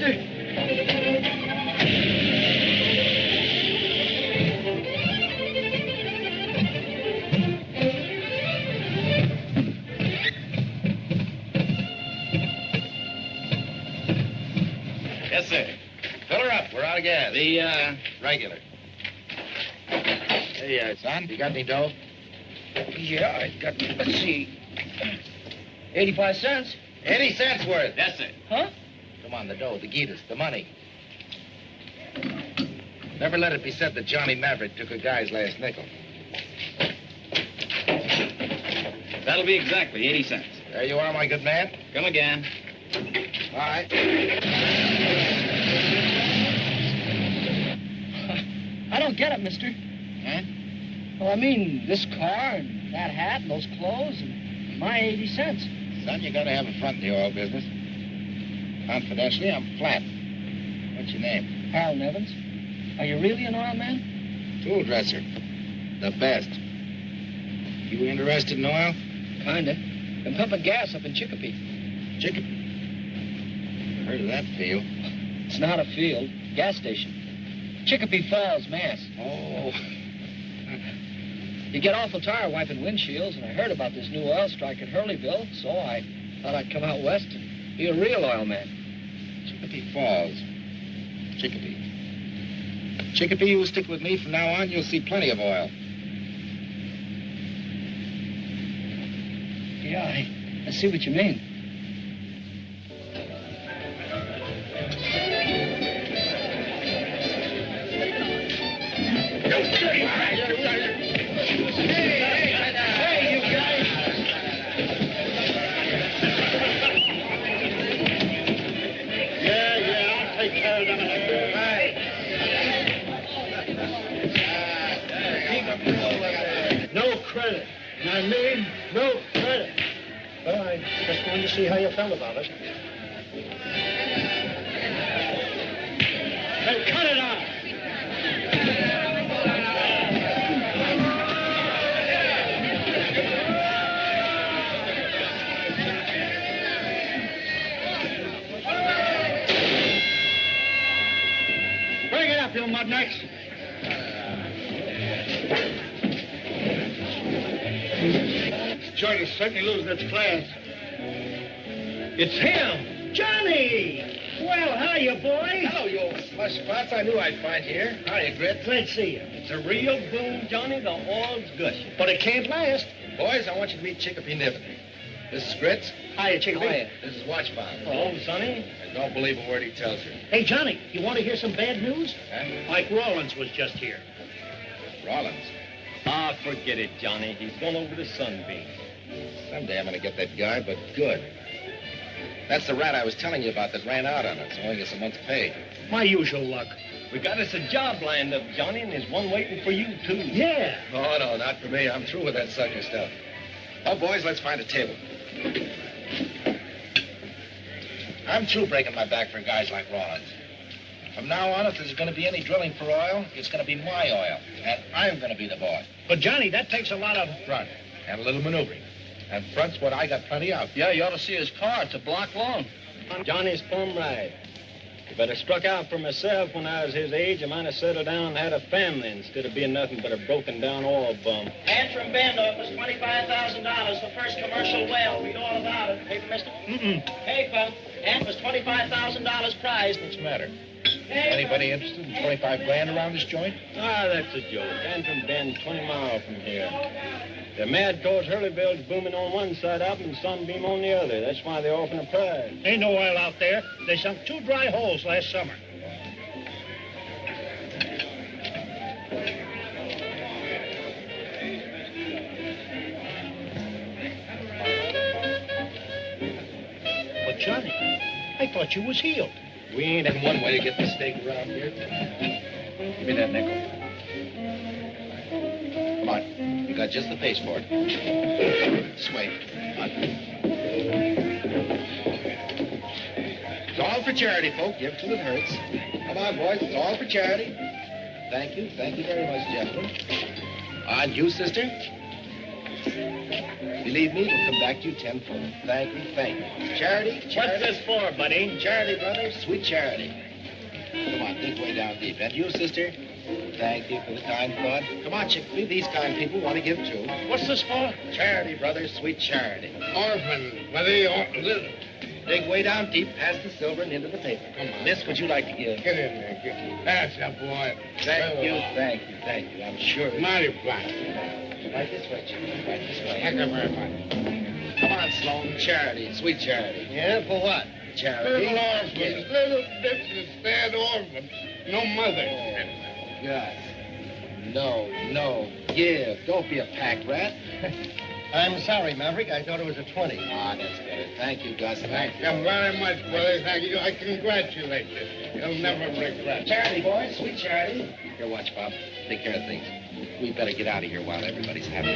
mister. Yes, sir. Fill her up. We're out of gas. The, Regular. Hey, son, you got any dough? Yeah, I got, let's see, 85 cents. 80 cents worth. yes, sir. Huh? Come on, the dough, the guitas, the money. Never let it be said that Johnny Maverick took a guy's last nickel. That'll be exactly 80 cents. There you are, my good man. Come again. All right. I don't get it, mister. Huh? Well, I mean, this car and that hat and those clothes and my 80 cents. Son, you gotta have a front in the oil business. Confidentially, I'm flat. What's your name? Harold Evans. Are you really an oil man? Tool dresser. The best. You interested in oil? Kinda. Been pumping gas up in Chicopee. Chicopee. Heard of that field. It's not a field. Gas station. Chicopee Falls, Mass. Oh. You get awful tired wiping windshields, and I heard about this new oil strike at Hurleyville, so I thought I'd come out west and be a real oil man. Chicopee Falls. Chicopee. Chicopee, you stick with me from now on, you'll see plenty of oil. Yeah, I see what you mean. No credit. And I mean, no credit. Well, I just wanted to see how you felt about it. Hey, cut it out! Bring it up, you mudnuts. Joint is certainly losing its class. It's him! Johnny! Well, hiya, boy. Hello, you old slush spots. I knew I'd find you here. Hiya, Grit. Glad to see you. It's a real boom, Johnny. The oil's gushing. But it can't last. Boys, I want you to meet Chicopee Niven. This is Grits. Hiya, Chicopee. Hiya. This is Watchbound. Oh, Sonny. And don't believe a word he tells you. Hey, Johnny, you want to hear some bad news? Huh? Mike Rollins was just here. Rollins. Ah, forget it, Johnny. He's gone over to Sunbeam. Someday I'm gonna get that guy, but good. That's the rat I was telling you about that ran out on us, owing us a month's pay. My usual luck. We got us a job lined up, Johnny, and there's one waiting for you, too. Yeah. Oh, no, not for me. I'm through with that sucker stuff. Oh, boys, let's find a table. I'm through breaking my back for guys like Rollins. From now on, if there's going to be any drilling for oil, it's going to be my oil, and I'm going to be the boss. But, Johnny, that takes a lot of... Front, and a little maneuvering. And front's what I got plenty of. Yeah, you ought to see his car. It's a block long. Johnny's plumb right. If I'd have struck out for myself when I was his age, I might have settled down and had a family instead of being nothing but a broken-down oil bum. And from Bend offers $25,000 for first commercial well. Read all about it. Hey, mister? Hey, pal. And was $25,000 prize. What's the matter? Hey, Anybody interested in 25 grand around this joint? Ah, that's a joke. And from Bend, 20 miles from here. The mad cause Hurleyville's booming on one side up and Sunbeam on the other. That's why they're offering a prize. Ain't no oil out there. They sunk 2 dry holes last summer. But, Johnny, I thought you was healed. We ain't in one way to get the stake around here. Give me that nickel. Come on. You got just the face for it. Sway. Come on. It's all for charity, folk. Give till it hurts. Come on, boys. It's all for charity. Thank you. Thank you very much, gentlemen. And you, sister? Did Believe me, it'll come back to you tenfold. Thank you, thank you. Charity, What's charity. this for, buddy? Charity, brother, sweet charity. Come on, think way down deep. And you, sister? Thank you for the kind thought. Come on, Chickpea. These kind people want to give too. What's this for? Charity, brother, sweet charity. Orphan, buddy. Dig way down deep, past the silver and into the paper. Come on. Miss, would you like to give? Get in there. That's a boy. Thank you, thank you, thank you. I'm sure. Mighty flat. Right this way, Chickpea. Right this way. Thank you very much. Come on, Sloan. Charity, sweet charity. Yeah, for what? Charity. Little orphans, Yeah. little bitches, sad orphans. No mother. God. No, no. Give. Don't be a pack rat. I'm sorry, Maverick. I thought it was a 20. Ah, that's better. Thank you, Gus. Thank you. Thank you very much, brother. Thank you. I congratulate you. You'll never regret. Charity, boys. Sweet charity. Here, watch, Bob. Take care of things. We better get out of here while everybody's happy.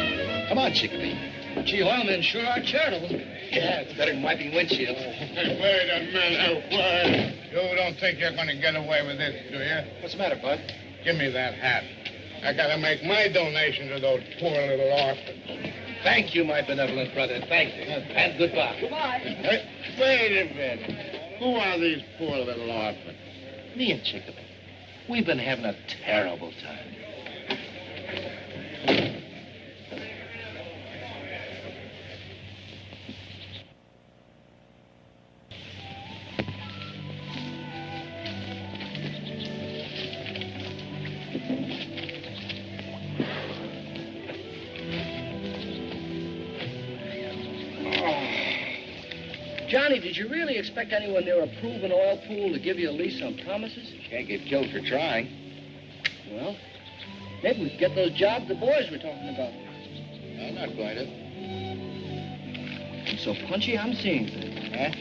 Come on, Chickpea. Gee, oilmen sure are charitable. Yeah, it's better than wiping windshields. Wait a minute. Wait. You don't think you're going to get away with this, do you? What's the matter, Bud? Give me that hat. I got to make my donation to those poor little orphans. Thank you, my benevolent brother. Thank you. And goodbye. Goodbye. Hey, wait a minute. Who are these poor little orphans? Me and Chickpea. We've been having a terrible time. Johnny, did you really expect anyone near a proven oil pool to give you a lease on promises? Can't get killed for trying. Well, maybe we could get those jobs the boys were talking about. I'm not going to. I'm so punchy, I'm seeing things. Huh?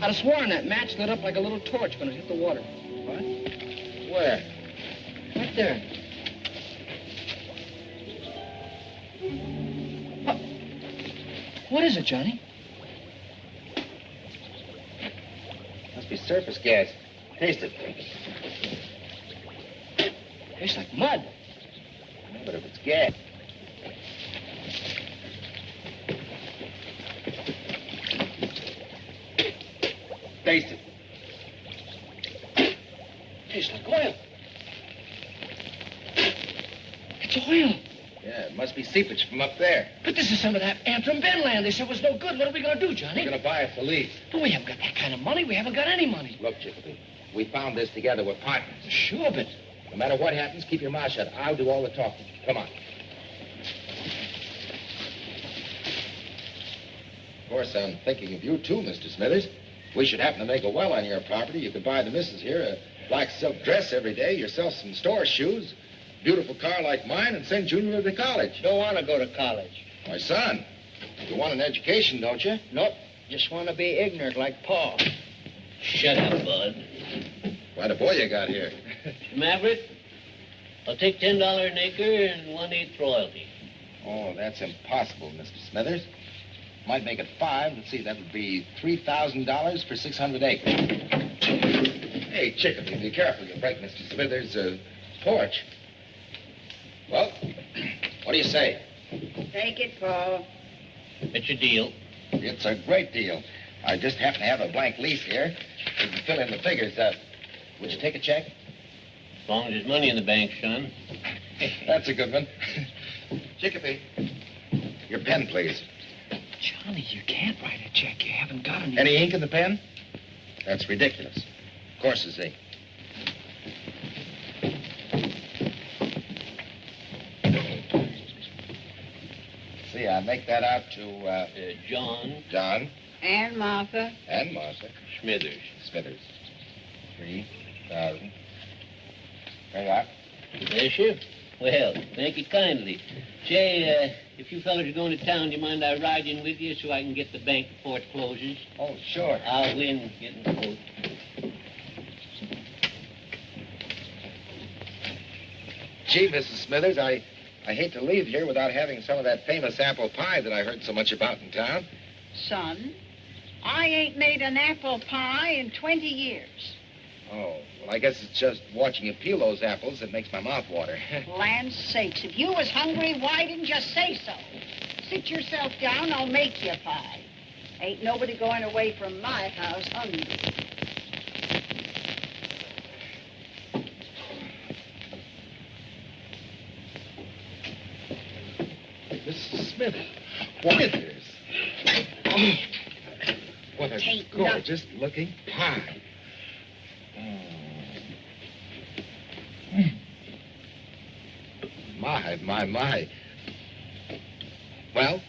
I'd have sworn that match lit up like a little torch when it hit the water. What? Where? Right there. What is it, Johnny? Must be surface gas. Taste it. Tastes like mud. But if it's gas. Taste it. Tastes like oil. It's oil. Yeah, it must be seepage from up there. But this is some of that Antrim Bend land. They said was no good. What are we going to do, Johnny? We're going to buy it for lease. But we haven't got that kind of money. We haven't got any money. Look, Chickpea, we found this together. We're partners. Sure, but... No matter what happens, keep your mouth shut. I'll do all the talking. Come on. Of course, I'm thinking of you, too, Mr. Smithers. If we should happen to make a well on your property, you could buy the missus here a black silk dress every day, yourself some store shoes, beautiful car like mine, and send Junior to college. Don't want to go to college. My son, you want an education, don't you? Nope. Just want to be ignorant like Paul. Shut up, Bud. Quite a boy you got here. Maverick, I'll take $10 an acre and 1/8 royalty. Oh, that's impossible, Mr. Smithers. Might make it 5. Let's see, that would be $3,000 for 600 acres. Hey, Chickpea, be careful. You break Mr. Smithers' porch. Well, what do you say? Take it, Paul. It's a deal. It's a great deal. I just happen to have a blank lease here. We can fill in the figures. Would you take a check? As long as there's money in the bank, son. That's a good one. Chickpea, your pen, please. Johnny, you can't write a check. You haven't got any... Any ink in the pen? That's ridiculous. Of course it's ink. See, I make that out to, John And Martha. and Martha. Smithers. Smithers. 3,000. There you are. Bless you. Well, thank you kindly. Say, if you fellas are going to town, do you mind I ride in with you so I can get the bank before it closes? Oh, sure. I'll win getting the vote. Gee, Mrs. Smithers, I hate to leave here without having some of that famous apple pie that I heard so much about in town. Son, I ain't made an apple pie in 20 years. Oh, well, I guess it's just watching you peel those apples that makes my mouth water. Land's sakes, if you was hungry, why didn't you say so? sit yourself down, I'll make you a pie. Ain't nobody going away from my house hungry. Mrs. Smithers. Withers. Oh, what a Tain't gorgeous looking pie. My. Well,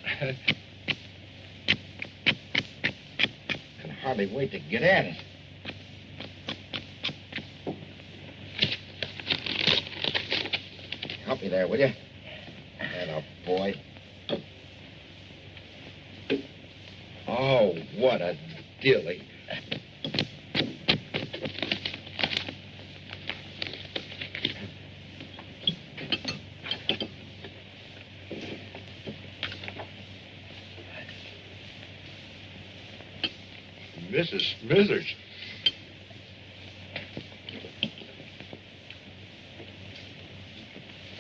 can hardly wait to get at it. Help me there, will you? Atta boy. Oh, what a dilly. Mrs. Smithers.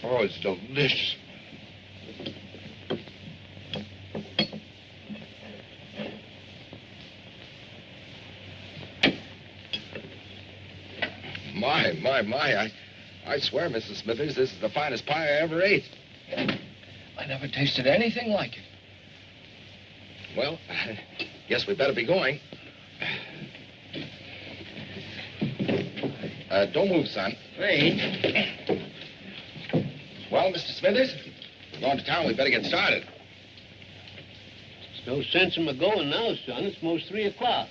Oh, it's delicious. My. I swear, Mrs. Smithers, this is the finest pie I ever ate. I never tasted anything like it. Well, guess we better be going. Don't move, son. Hey. Well, Mr. Smithers, we're going to town. We better get started. There's no sense in my going now, son. It's most 3 o'clock.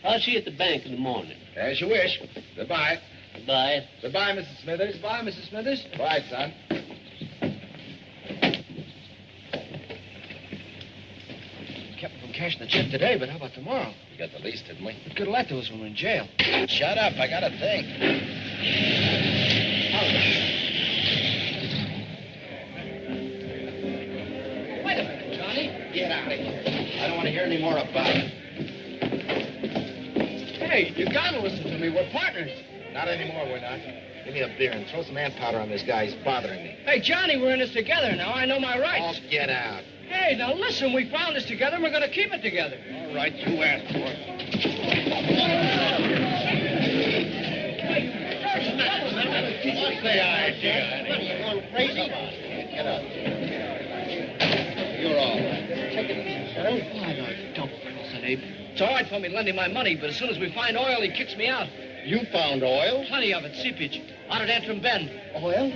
I'll see you at the bank in the morning. As you wish. Goodbye. Goodbye. Goodbye, Mrs. Smithers. Goodbye, Mrs. Smithers. Bye, son. Kept me from cashing the check today, but how about tomorrow? We got the lease, didn't we? What good of that to us when we're in jail? Shut up. I got to think. Wait a minute, Johnny. Get out of here. I don't want to hear any more about it. Hey, you gotta listen to me. We're partners. Not anymore, we're not. Give me a beer and throw some manpowder on this guy. He's bothering me. Hey, Johnny, we're in this together now. I know my Oh, rights. get out. Hey, now listen, we found this together and we're gonna keep it together. All right, you asked for it. What's the idea? You're going crazy? Get up. You're all right. Take it easy, son. Why, no, don't, Wilson, Abe. It's all right for me lending my money, but as soon as we find oil, he kicks me out. You found oil? Plenty of it, seepage, out at Antrim Bend. Oil?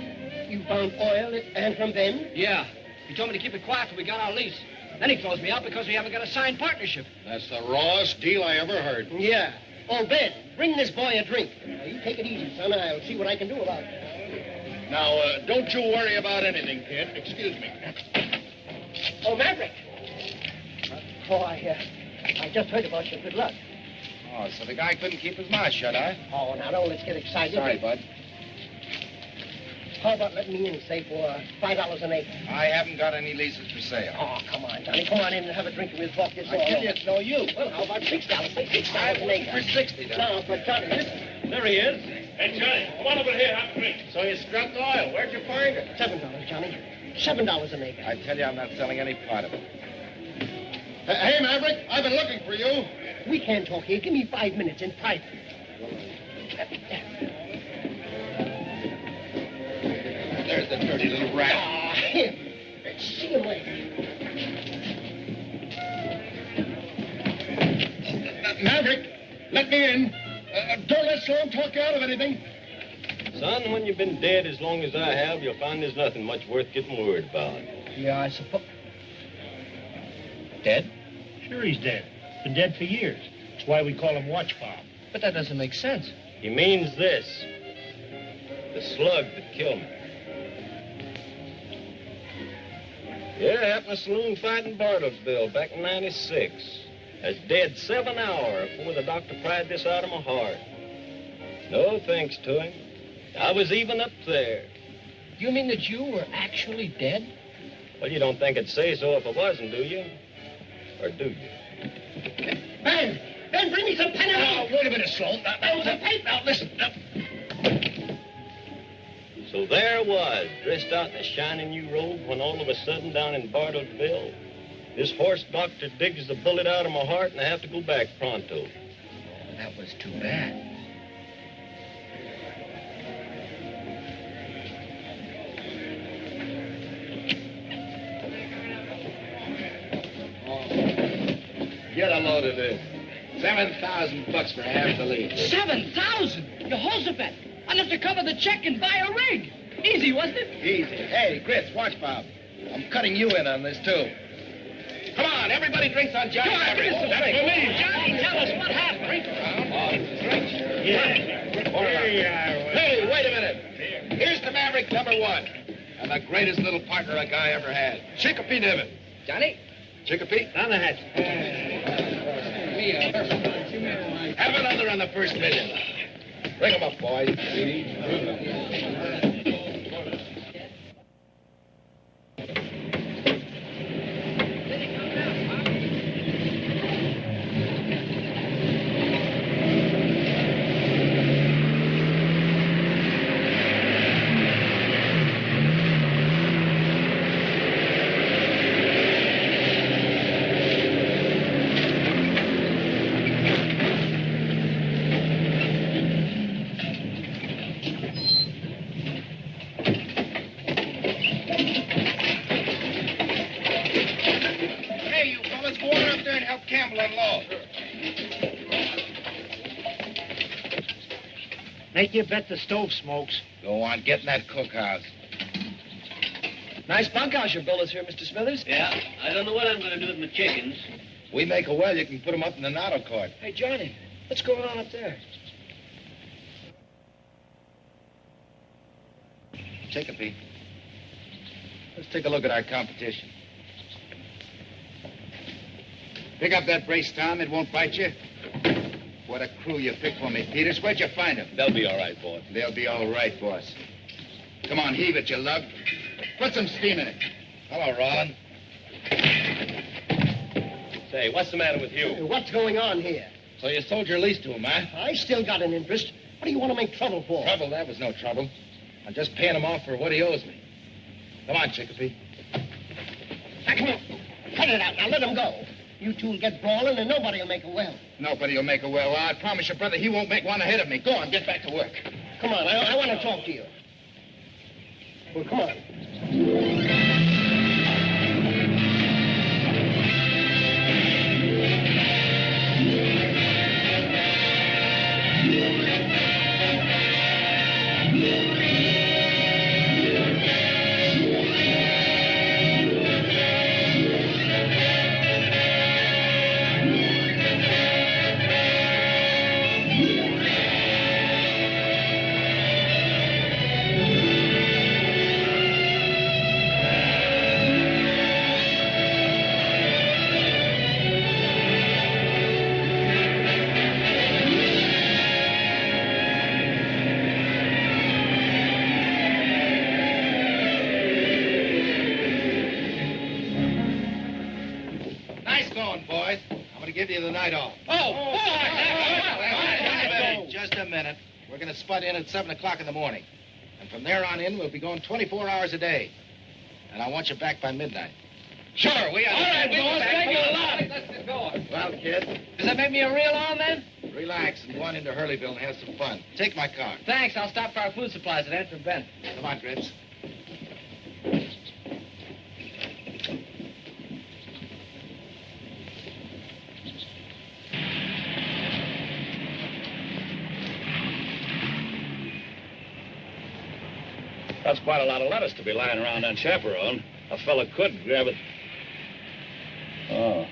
You found oil at Antrim Bend? Yeah. He told me to keep it quiet till we got our lease. Then he throws me out because we haven't got a signed partnership. That's the rawest deal I ever heard. Yeah. Oh, Ben, bring this boy a drink. Now, you take it easy, son. I'll see what I can do about it. Now, don't you worry about anything, kid. Excuse me. Oh, Maverick. Oh, I just heard about your good luck. Oh, so the guy couldn't keep his mouth shut, huh? Oh, now, don't let's get excited. Sorry, bud. How about letting me in, say, for $5 an acre? I haven't got any leases for sale. Oh, come on, Johnny. Come on in and have a drink and we'll talk this I all tell over. you, it's no use. Well, how about $6? Say $6 an acre. For 60, then. Now, but Johnny, listen. There he is. Hey, Johnny, come on over here. Have a drink. So you struck oil. Where'd you find it? $7, Johnny. $7 an acre. I tell you, I'm not selling any part of it. Hey, Maverick, I've been looking for you. We can't talk here. Give me 5 minutes in private. There's the dirty little rat. Ah, him. Let's see him later. Maverick, let me in. Don't let Sloan talk you out of anything. Son, when you've been dead as long as I have, you'll find there's nothing much worth getting worried about. Yeah, I suppose. Dead? Sure he's dead. Been dead for years. That's why we call him Watch Bob. But that doesn't make sense. He means this. The slug that killed me. Yeah, it happened in a saloon fight in Bartlesville back in '96. I was dead 7 hours before the doctor pried this out of my heart. No thanks to him. I was even up there. You mean that you were actually dead? Well, you don't think I'd say so if I wasn't, do you? Or do you? Ben! Ben, bring me some pen and Now, ink. wait a minute, Sloan. Now, some paper. now, listen. Now. So there I was, dressed out in a shiny new robe, when all of a sudden down in Bartlesville, This horse doctor digs the bullet out of my heart, and I have to go back pronto. That was too bad. Get a load of this. $7,000 for half the lead. 7,000? Jehoshaphat, enough to cover the check and buy a rig. Easy, wasn't it? Easy. Hey, Grits, watch Bob. I'm cutting you in on this, too. Come on, everybody drinks on Johnny. Come on, give us some That's drink. for me. Johnny, tell us what happened. Hey, wait a minute. Here's the Maverick #1. And the greatest little partner a guy ever had. Chicopee Niven. Johnny? Chicopee? On the hatch. Have another on the first million. Bring 'em up, boys. Hey, you fellas, go on up there and help Campbell unload. Make you bet the stove smokes. Go on, get in that cookhouse. Nice bunkhouse your builders here, Mr. Smithers. Yeah, I don't know what I'm going to do with my chickens. We make a well, you can put 'em up in the auto court. Hey, Johnny, what's going on up there? Chicopee. Let's take a look at our competition. Pick up that brace, Tom. It won't bite you. What a crew you picked for me, Peters. Where'd you find them? They'll be all right, boss. They'll be all right, boss. Come on, heave it, you lug. Put some steam in it. Hello, Rollin. Say, what's the matter with you? What's going on here? So you sold your lease to him, huh? I still got an interest. What do you want to make trouble for? Trouble? That was no trouble. I'm just paying him off for what he owes me. Come on, Chicopee. Now, come on. Cut it out. Now, let him go. You two will get brawling, and nobody will make a well. Nobody will make a well. I promise you, brother, he won't make one ahead of me. Go on, get back to work. Come on, I want to talk to you. Well, come on. Give you the night off. Just a minute. We're going to spud in at 7 o'clock in the morning. And from there on in, we'll be going 24 hours a day. And I want you back by midnight. Sure, we are. All right, boss, thank you a lot. Let's get going. Well, kid, Does that make me a real on then? relax and go on into Hurleyville and have some fun. Take my car. Thanks. I'll stop for our food supplies at Antrim Bend. Come on, Grits. That's quite a lot of lettuce to be lying around unchaperoned. A fella could grab it. Oh,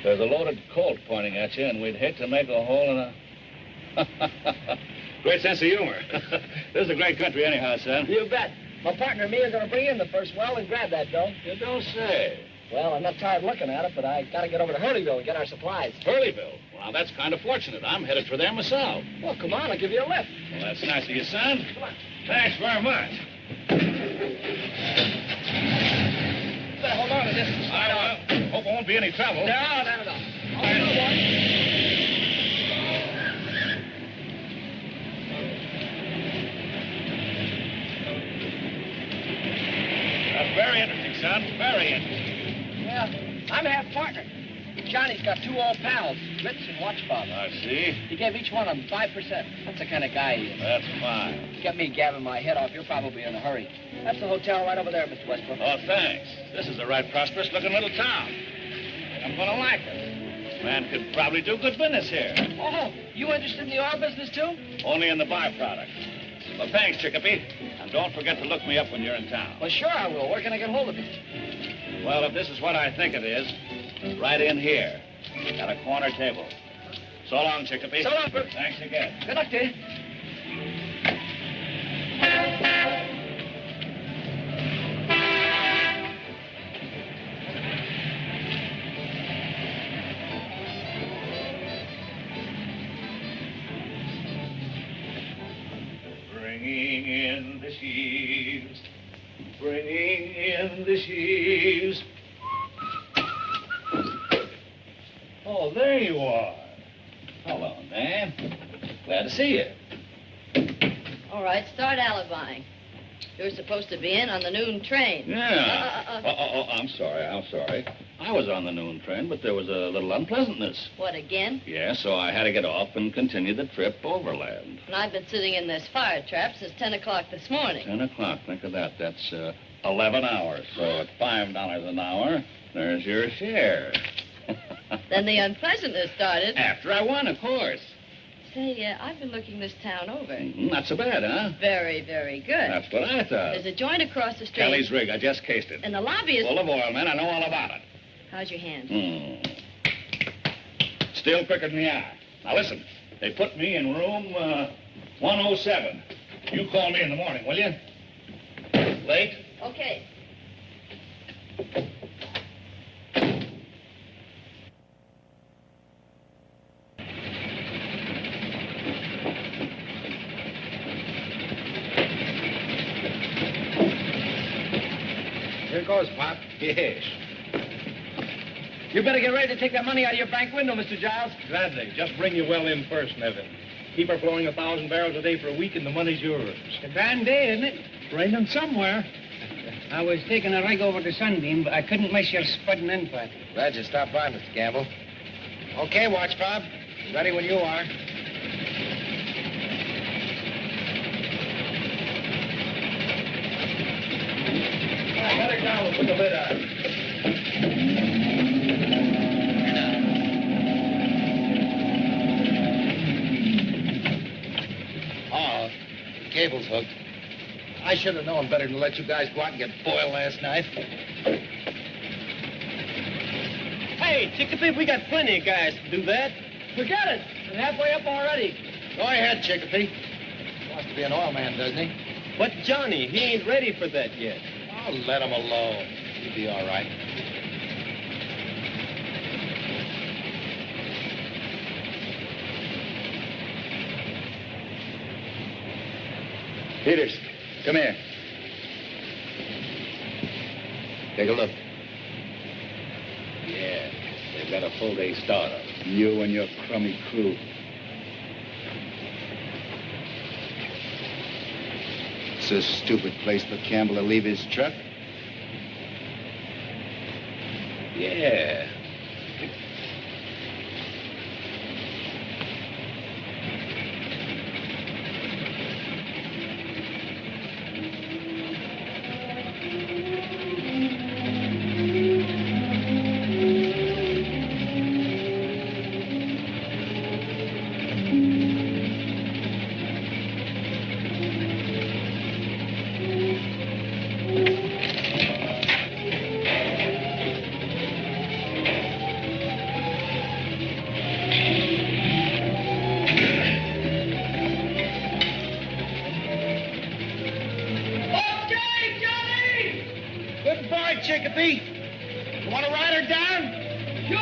there's a loaded Colt pointing at you, and we'd hate to make a hole in a... Great sense of humor. This is a great country anyhow, son. You bet. My partner and me are going to bring in the first well and grab that dough. You don't say. Well, I'm not tired looking at it, but I got to get over to Hurleyville and get our supplies. Hurleyville? Well, that's kind of fortunate. I'm headed for there myself. Well, come on. I'll give you a lift. Well, that's nice of you, son. Come on. Thanks very much. Better hold on to this. I hope there won't be any trouble. No. All right, boy. That's very interesting, son. Very interesting. Yeah, I'm half partner. Johnny's got two old pals, Ritz and Watchbob. I see. He gave each one of them 5%. That's the kind of guy he is. That's fine. Get me gabbing my head off. You're probably in a hurry. That's the hotel right over there, Mr. Westbrook. Oh, thanks. This is a right prosperous-looking little town. I'm going to like it. Man could probably do good business here. Oh, you interested in the oil business, too? Only in the byproduct. Well, thanks, Chicopee. And don't forget to look me up when you're in town. Well, sure I will. Where can I get hold of you? Well, if this is what I think it is, right in here, at a corner table. So long, Chicopee. So long, Bert. Thanks again. Good luck to you. Bringing in the sheaves, bringing in the sheaves. Oh, there you are. Hello, Nan. Glad to see you. All right, start alibying. You're supposed to be in on the noon train. Yeah. I'm sorry. I was on the noon train, but there was a little unpleasantness. What, again? Yeah, so I had to get off and continue the trip overland. And I've been sitting in this fire trap since 10 o'clock this morning. 10 o'clock, think of that. That's 11 hours. So at $5 an hour, there's your share. Then the unpleasantness started. After I won, of course. Say, I've been looking this town over. Not so bad, huh? Very, very good. That's what I thought. There's a joint across the street. Kelly's rig. I just cased it. And the lobby is... Full of oil, man. I know all about it. How's your hand? Still quicker than the eye. Now, listen. They put me in room 107. You call me in the morning, will you? Late? Okay. Here goes, Pop. Yes. You better get ready to take that money out of your bank window, Mr. Giles. Gladly. Just bring your well in first, Nevin. Keep her flowing 1,000 barrels a day for a week, and the money's yours. It's a grand day, isn't it? Raining somewhere. I was taking a rig over to Sunbeam, but I couldn't miss your spudding in for it. Glad you stopped by, Mr. Campbell. Okay, Watch Bob. Ready when you are. Let it down and put the lid on. Oh, the cable's hooked. I should have known better than to let you guys go out and get foil last night. Hey, Chicopee, we got plenty of guys to do that. Forget it. I'm halfway up already. Go ahead, Chicopee. Wants to be an oil man, doesn't he? But Johnny, he ain't ready for that yet. Oh, let him alone. He'll be all right. Peters, come here. Take a look. Yeah, they've got a full day starter. You and your crummy crew. It's a stupid place for Campbell to leave his truck. Yeah. Chicopee. You want to ride her down? Sure.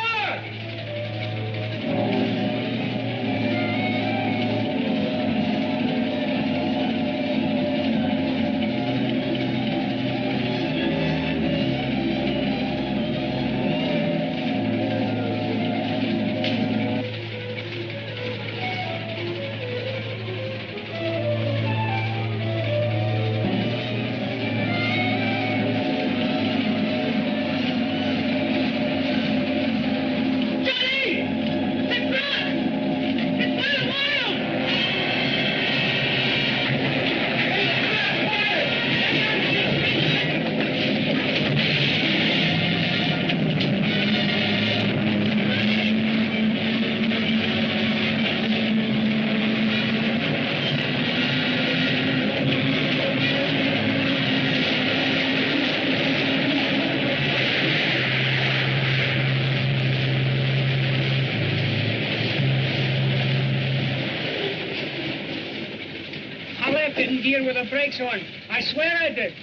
truck didn't gear with the brakes on. I swear I did.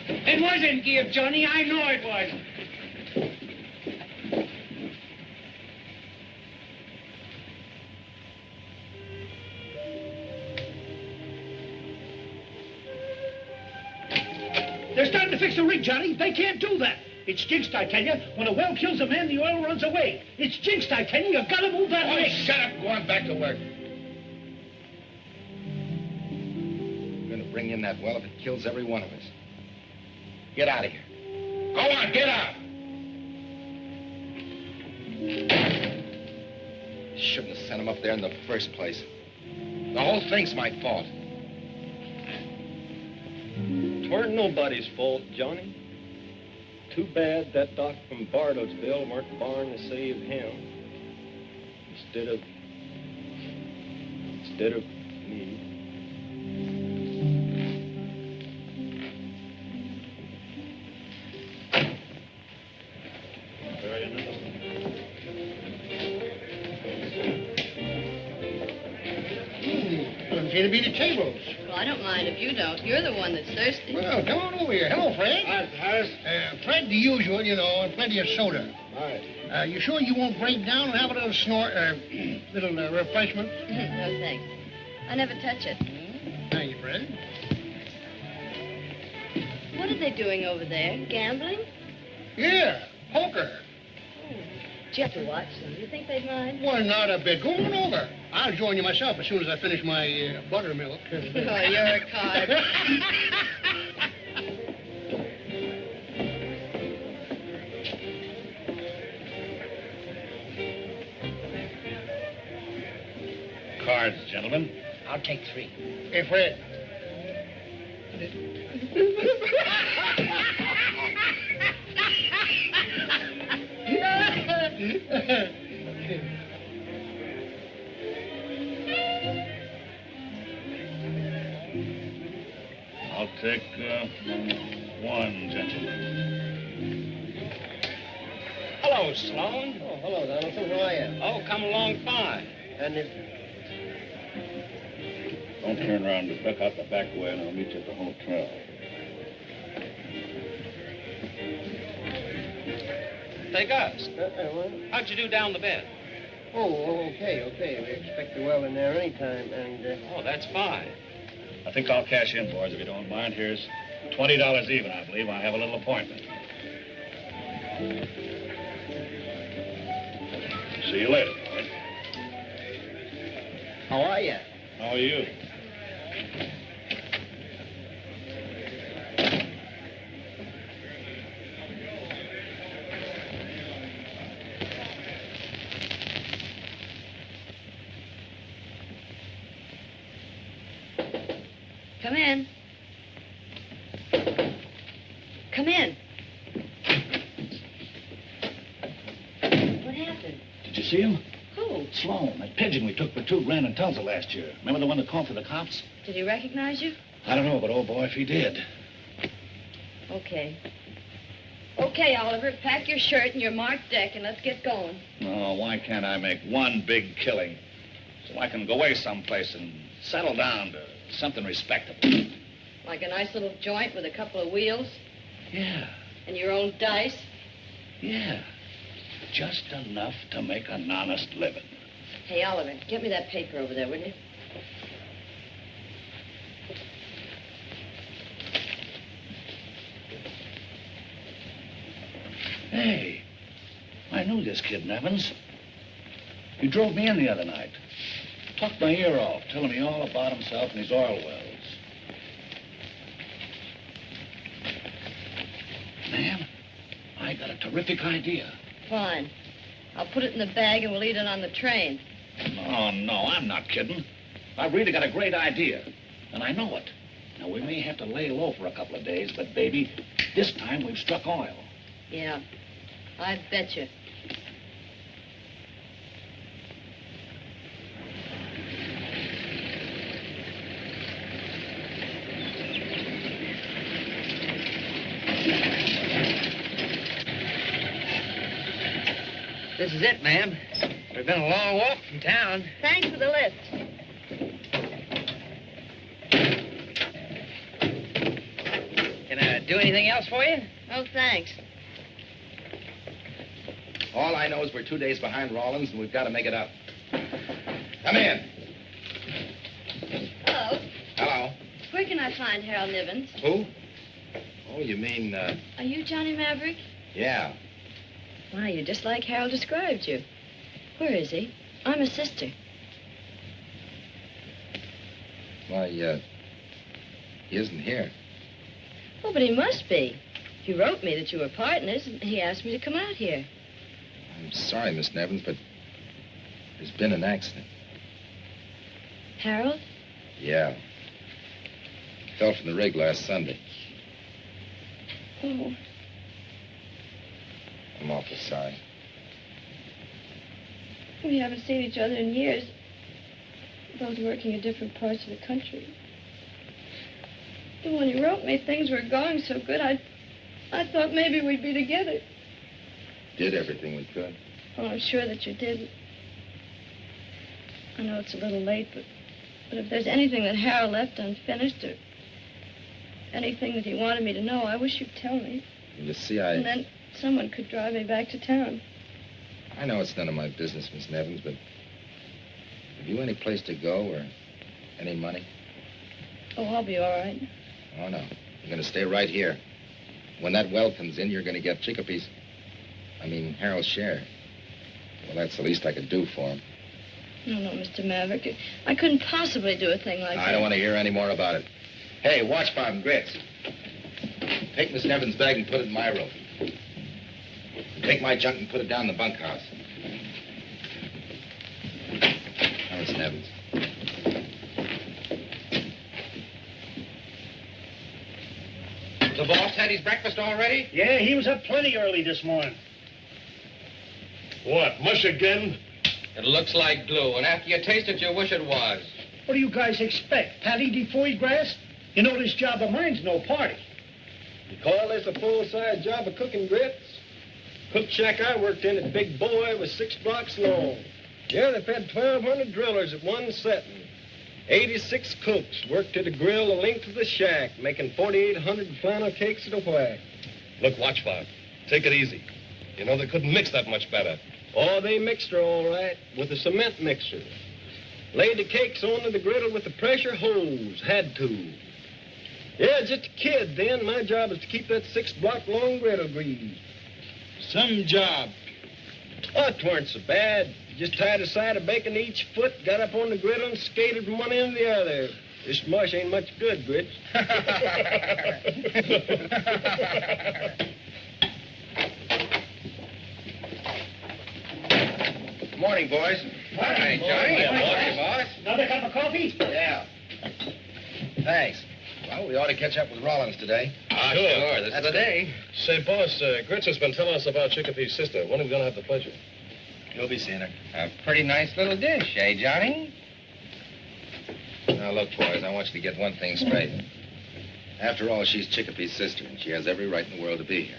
It was in gear, Johnny. I know it was. They're starting to fix the rig, Johnny. They can't do that. It's jinxed, I tell you. When a well kills a man, the oil runs away. It's jinxed, I tell you. You gotta move that rig. Shut up. Go on back to work. We're going to bring in that well if it kills every one of us. Get out of here. Go on, get out. Shouldn't have sent him up there in the first place. The whole thing's my fault. It weren't nobody's fault, Johnny. Too bad that doc from Bartlesville weren't born to save him. Instead of me. Doesn't seem to be the tables. Well, I don't mind if you don't. You're the one that's thirsty. Well, come on over here. Hello, Fred. Hi, Harris. Fred, the usual, you know, and plenty of soda. All right. You sure you won't break down and have a little little refreshment? No, thanks. I never touch it. Thank you, Fred. What are they doing over there? Gambling? Yeah, poker. Did you have to watch them? You think they'd mind? Well, not a bit. Go on over. I'll join you myself as soon as I finish my buttermilk. Oh, you're a card. Cards, gentlemen. I'll take 3. Hey, Fred. I'll take 1, gentlemen. Hello, Sloan. Oh, hello, Donaldson. How are you? Oh, come along fine. And if... Don't turn around. Just duck out the back way, and I'll meet you at the hotel. Say, Gus, what? how'd you do down the bed? Oh, okay. We expect the well in there anytime, and... Oh, that's fine. I think I'll cash in, boys, if you don't mind. Here's $20 even, I believe. I have a little appointment. See you later, boys. How are you? How are you? Come in. Come in. What happened? Did you see him? Who? Sloan, that pigeon we took for $2,000 in Tulsa last year. Remember the one that called for the cops? Did he recognize you? I don't know, but oh boy, if he did. Okay. Okay, Oliver, pack your shirt and your marked deck and let's get going. Oh, why can't I make one big killing so I can go away someplace and settle down to something respectable? Like a nice little joint with a couple of wheels Yeah, and your own dice? yeah. Just enough to make an honest living. Hey, Oliver, get me that paper over there, will you? Hey, I knew this kid Nevins. He drove me in the other night. Talked my ear off, telling me all about himself and his oil wells. Man, I got a terrific idea. Fine. I'll put it in the bag and we'll eat it on the train. Oh, no, I'm not kidding. I've really got a great idea, and I know it. Now, we may have to lay low for a couple of days, but, baby, this time we've struck oil. Yeah, I bet you. This is it, ma'am. We've been a long walk from town. Thanks for the lift. Do anything else for you? Oh, thanks. All I know is we're 2 days behind Rollins, and we've got to make it up. Come in. Hello. Hello. Where can I find Harold Nivens? Who? Oh, you mean, Are you Johnny Maverick? yeah. Why, you're just like Harold described you. Where is he? I'm his sister. Why, he isn't here. Oh, but he must be. He wrote me that you were partners, and he asked me to come out here. I'm sorry, Miss Nevins, but there's been an accident. Harold? Yeah. Fell from the rig last Sunday. Oh. I'm awful sorry. We haven't seen each other in years. Both working in different parts of the country. And when he wrote me things were going so good, I thought maybe we'd be together. Did everything we could. Oh, I'm sure that you did. I know it's a little late, but if there's anything that Harold left unfinished or anything that he wanted me to know, I wish you'd tell me. You see, And then someone could drive me back to town. I know it's none of my business, Miss Nevins, but have you any place to go or any money? Oh, I'll be all right. Oh, no. You're going to stay right here. When that well comes in, you're going to get Chickapee. Harold's share. Well, that's the least I could do for him. No, Mr. Maverick. I couldn't possibly do a thing like that. I don't want to hear any more about it. Hey, watch Bob and Grits. Take Miss Nevins' bag and put it in my room. Take my junk and put it down in the bunkhouse. Now, Miss Nevins. The boss had his breakfast already? Yeah, he was up plenty early this morning. What, mush again? It looks like glue, and after you taste it, you wish it was. What do you guys expect? Patty DeFoy's grass? You know this job of mine's no party. You call this a full-size job of cooking grits? Cook shack I worked in at Big Boy was 6 blocks long. Yeah, they fed 1,200 drillers at one setting. 86 cooks worked at a grill the length of the shack, making 4,800 flannel cakes at a whack. Look, watch, Bob. Take it easy. You know, they couldn't mix that much better. Oh, they mixed her all right with a cement mixer. Laid the cakes onto the griddle with the pressure hose. Had to. Yeah, just a kid then. My job was to keep that 6-block-long griddle greased. Some job. Oh, it weren't so bad. Just tied a side of bacon to each foot, got up on the griddle, and skated from one end to the other. This mush ain't much good, Grits. Good morning, boys. Morning, Johnny. Morning, Morning, boss. Another cup of coffee? Yeah. Thanks. Well, we ought to catch up with Rollins today. Sure. This is the day. Say, boss, Grits has been telling us about Chickapee's sister. When are we going to have the pleasure? You'll be seeing her. A pretty nice little dish, eh, Johnny? Now, look, boys, I want you to get one thing straight. After all, she's Chickapee's sister, and she has every right in the world to be here.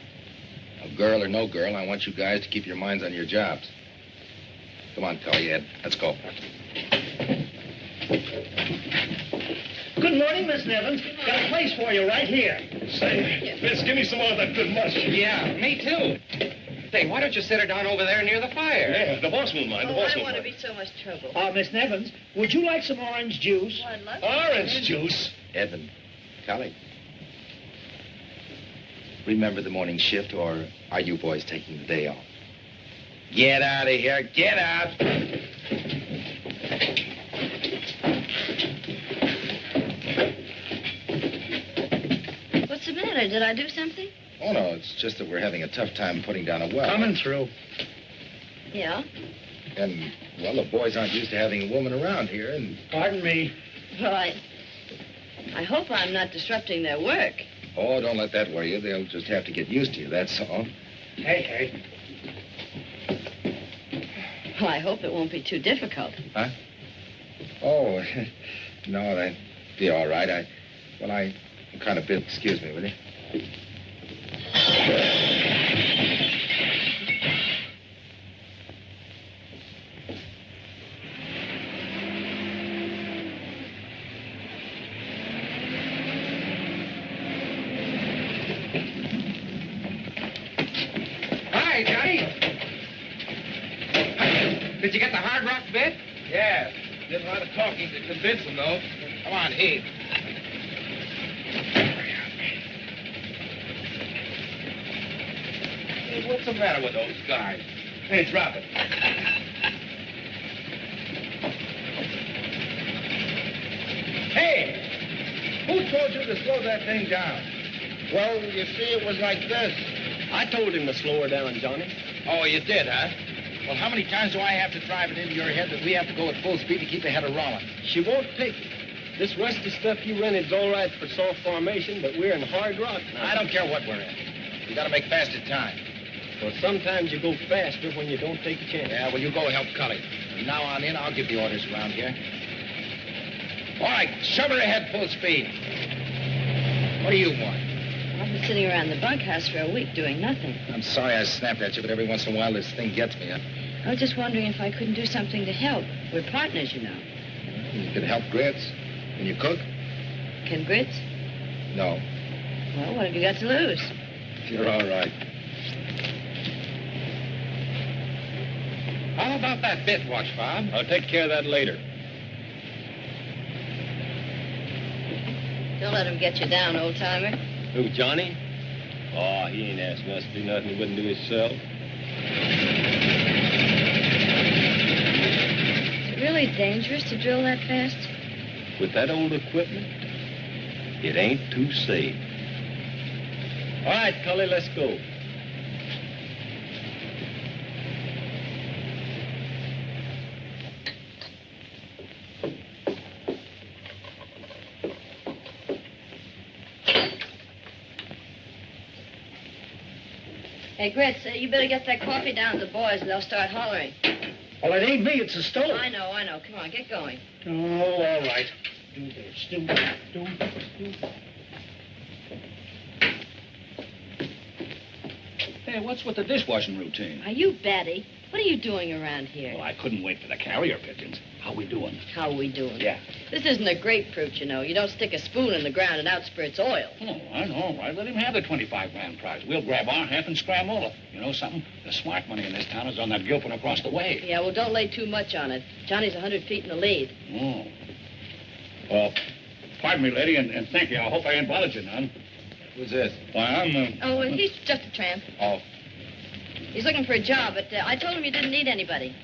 Now, girl or no girl, I want you guys to keep your minds on your jobs. Come on, Pelly, Ed. Let's go. Good morning, Miss Nevins. Got a place for you right here. Say, Vince, give me some more of that good mush. Yeah, me too. Say, why don't you sit her down over there near the fire? Yeah, the boss won't mind. The Oh, boss I won't want to mind. be so much trouble. Miss Nevins, would you like some orange juice? Well, I'd love Orange juice. Edmund, Pelly. Remember the morning shift, or are you boys taking the day off? Get out of here. Get out. What's the matter? Did I do something? Oh, no, it's just that we're having a tough time putting down a well. Coming through. Yeah? And, well, the boys aren't used to having a woman around here, and... Pardon me. Well, I hope I'm not disrupting their work. Oh, don't let that worry you. They'll just have to get used to you, that's all. Hey. Well, I hope it won't be too difficult. Huh? Oh, no, that'd be all right. I'm kind of busy. Excuse me, will you? you get the hard rock bit? Yeah. Did a lot of talking to convince him, though. Come on, Heath. Hey, what's the matter with those guys? Hey, drop it. Hey! Who told you to slow that thing down? Well, you see, it was like this. I told him to slow her down, Johnny. Oh, you did, huh? Well, how many times do I have to drive it into your head that we have to go at full speed to keep ahead of Rollins? She won't take it. This rusty stuff you rented's all right for soft formation, but we're in hard rock now. I don't care what we're in. We gotta make faster time. Well, sometimes you go faster when you don't take a chance. Yeah, well, you go help Cully. From now on in, I'll give the orders around here. All right, shove her ahead full speed. What do you want? I've been sitting around the bunkhouse for a week doing nothing. I'm sorry I snapped at you, but every once in a while this thing gets me. I was just wondering if I couldn't do something to help. We're partners, you know. You can help Grits. Can you cook? Can Grits? No. Well, what have you got to lose? You're all right. How about that bit watch, Bob? I'll take care of that later. Don't let him get you down, old-timer. Who, Johnny? Oh, he ain't asking us to do nothing he wouldn't do himself. Is it really dangerous to drill that fast? With that old equipment, it ain't too safe. All right, Cully, let's go. Hey, Grits, you better get that coffee down to the boys and they'll start hollering. Well, it ain't me, it's the stove. I know. Come on, get going. Oh, all right. Do this, do that, do that. Hey, what's with the dishwashing routine? Are you Betty? What are you doing around here? Well, I couldn't wait for the carrier pigeons. How we doing? How are we doing? Yeah. This isn't a grapefruit, you know. You don't stick a spoon in the ground and out spurts oil. Oh, I know, all right. Let him have the 25 grand prize. We'll grab our half and scram all. You know something? The smart money in this town is on that Gilpin across the way. Yeah, well, don't lay too much on it. Johnny's 100 feet in the lead. Oh. Well, pardon me, lady, and thank you. I hope I ain't bothered you none. Who's this? Why, I'm, Oh, well, he's just a tramp. Oh. He's looking for a job, but I told him you didn't need anybody.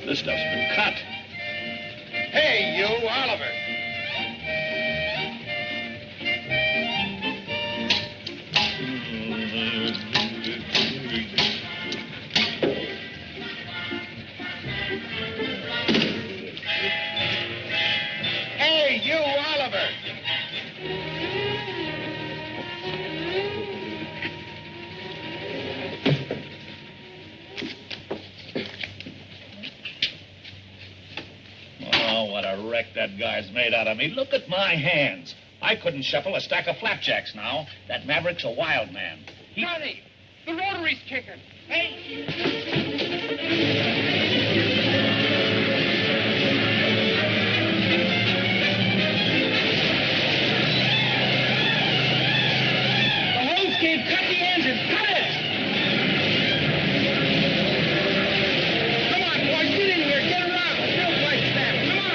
This stuff's been cut. Hey, you, Oliver. Hey, you, Oliver. Oh, what a wreck that guy's made out of me. Look at my hands. I couldn't shuffle a stack of flapjacks now. That Maverick's a wild man. Johnny, the rotary's kicking. Hey! The hose came, cut the engine, cut it! Come on, boys, get in here, get around. Feels like that. Come on.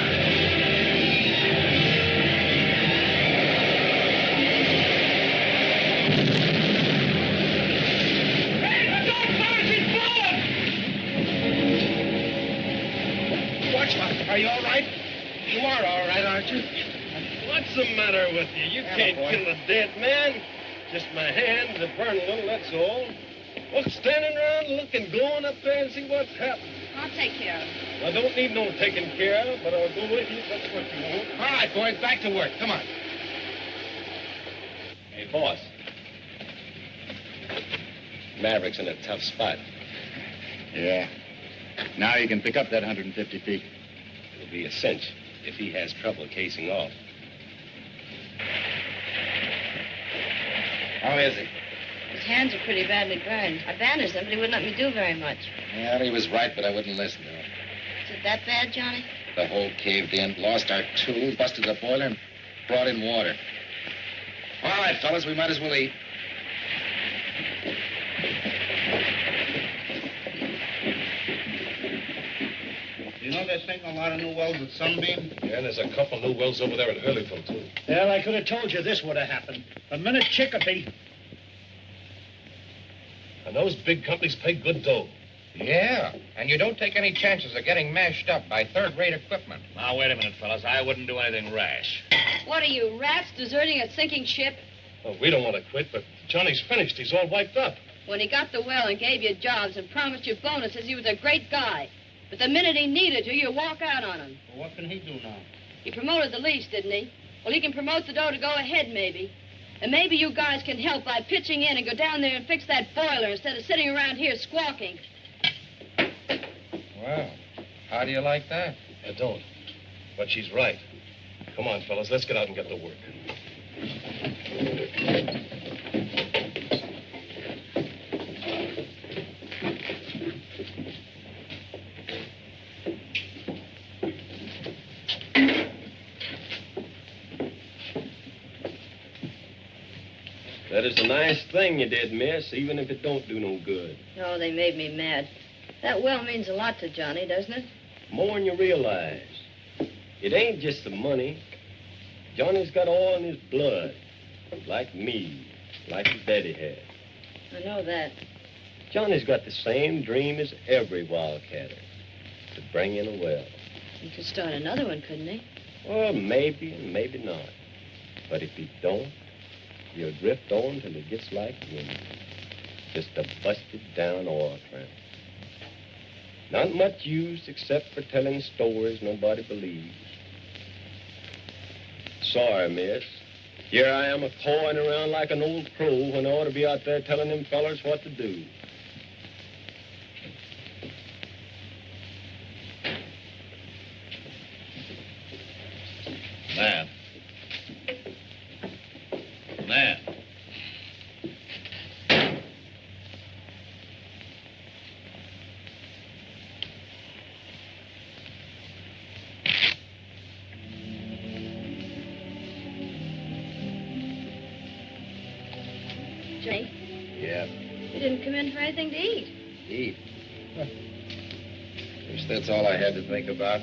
Hey, look out, fellas, he's blowing! Watch, are you all right? You are all right, aren't you? What's the matter with you? You can't boy. kill a dead man. Just my hands are burning a little, that's all. Well, standing around looking, going up there and see what's happening. I'll take care of it. I don't need no taking care of, but I'll go with you if that's what you want. All right, boys, back to work. Come on. Hey, boss. Maverick's in a tough spot. Yeah. Now you can pick up that 150 feet. It'll be a cinch if he has trouble casing off. How is he? His hands are pretty badly burned. I bandaged them, but he wouldn't let me do very much. Yeah, he was right, but I wouldn't listen to him. Is it that bad, Johnny? The hole caved in, lost our tools, busted the boiler, and brought in water. All right, fellas, we might as well eat. You know they're sinking a lot of new wells at Sunbeam? Yeah, and there's a couple new wells over there in Hurleyville, too. Well, I could have told you this would have happened. The minute Chicopee... And those big companies pay good dough. Yeah, and you don't take any chances of getting mashed up by third-rate equipment. Now, wait a minute, fellas. I wouldn't do anything rash. What are you, rats, deserting a sinking ship? Well, we don't want to quit, but Johnny's finished. He's all wiped up. When he got the well and gave you jobs and promised you bonuses, he was a great guy. But the minute he needed you walk out on him. Well, what can he do now? He promoted the lease, didn't he? Well, he can promote the dough to go ahead, maybe. And maybe you guys can help by pitching in and go down there and fix that boiler instead of sitting around here squawking. Well, how do you like that? I don't. But she's right. Come on, fellas, let's get out and get to work. That is a nice thing you did, miss, even if it don't do no good. Oh, they made me mad. That well means a lot to Johnny, doesn't it? More than you realize. It ain't just the money. Johnny's got all in his blood. Like me. Like his daddy had. I know that. Johnny's got the same dream as every wildcatter. To bring in a well. He could start another one, couldn't he? Well, maybe and maybe not. But if he don't, he'll drift on till it gets like wind. Just a busted down oil tramp. Not much use except for telling stories nobody believes. Sorry, miss. Here I am a-pawing around like an old crow when I ought to be out there telling them fellers what to do. Man. Man. Johnny, Yeah. you didn't come in for anything to eat. Eat. Huh. Wish that's all I had to think about.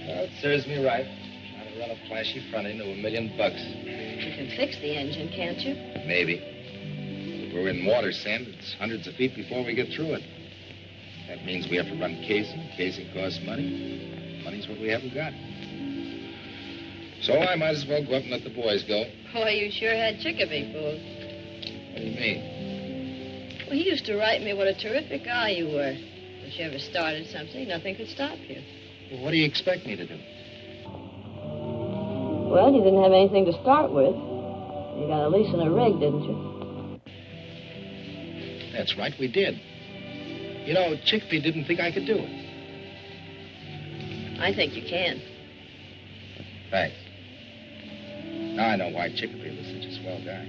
Well, it serves me right. Trying to run a flashy front end to $1 million. You can fix the engine, can't you? Maybe. If we're in water sand, it's hundreds of feet before we get through it. That means we have to run casing. Casing costs money. Money's what we haven't got. So I might as well go up and let the boys go. Boy, you sure had Chicopee fooled. What do you mean? Well, he used to write me what a terrific guy you were. If you ever started something, nothing could stop you. Well, what do you expect me to do? Well, you didn't have anything to start with. You got a lease and a rig, didn't you? That's right, we did. You know, Chicopee didn't think I could do it. I think you can. Thanks. Now I know why Chicopee was such a swell guy.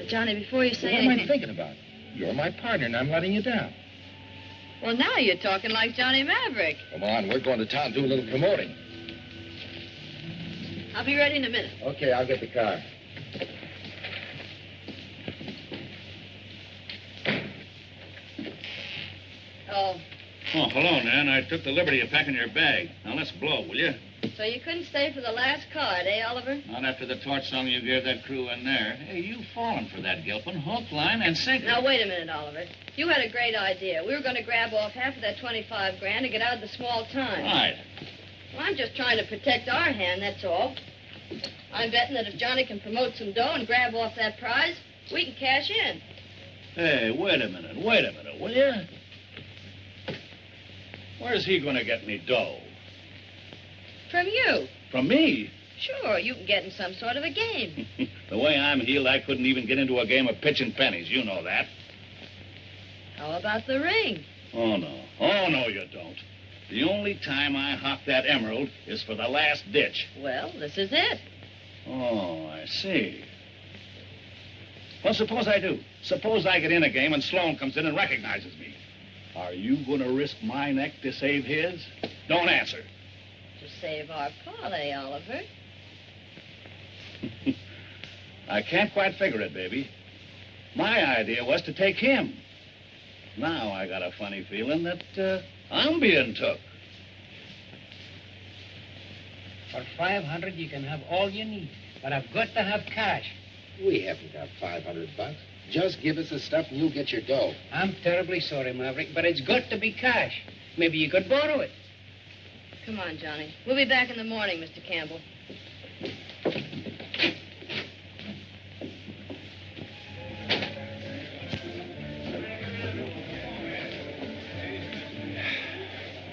Johnny, before you say What am I anything... thinking about? You're my partner, and I'm letting you down. Well, now you're talking like Johnny Maverick. Come on, we're going to town to do a little promoting. I'll be ready in a minute. Okay, I'll get the car. Oh, Oh, hello, Nan. I took the liberty of packing your bag. Now, let's blow, will you? so you couldn't stay for the last card, eh, Oliver? Not after the torch song you gave that crew in there. Hey, you fallen for that, Gilpin. Hook, line, and sinker. Now, wait a minute, Oliver. You had a great idea. We were going to grab off half of that 25 grand and get out of the small time. Right. Well, I'm just trying to protect our hand, that's all. I'm betting that if Johnny can promote some dough and grab off that prize, we can cash in. Hey, wait a minute, will you? Where's he going to get any dough? From you. From me? Sure, you can get in some sort of a game. The way I'm heeled, I couldn't even get into a game of pitching pennies. You know that. How about the ring? Oh, no. Oh, no, you don't. The only time I hop that emerald is for the last ditch. Well, this is it. Oh, I see. Well, suppose I do. Suppose I get in a game and Sloan comes in and recognizes me. Are you going to risk my neck to save his? Don't answer. To save our parlay, Oliver. I can't quite figure it, baby. My idea was to take him. Now I got a funny feeling that I'm being took. For 500, you can have all you need. But I've got to have cash. We haven't got $500. Just give us the stuff and you'll get your dough. I'm terribly sorry, Maverick, but it's got to be cash. Maybe you could borrow it. Come on, Johnny. We'll be back in the morning, Mr. Campbell.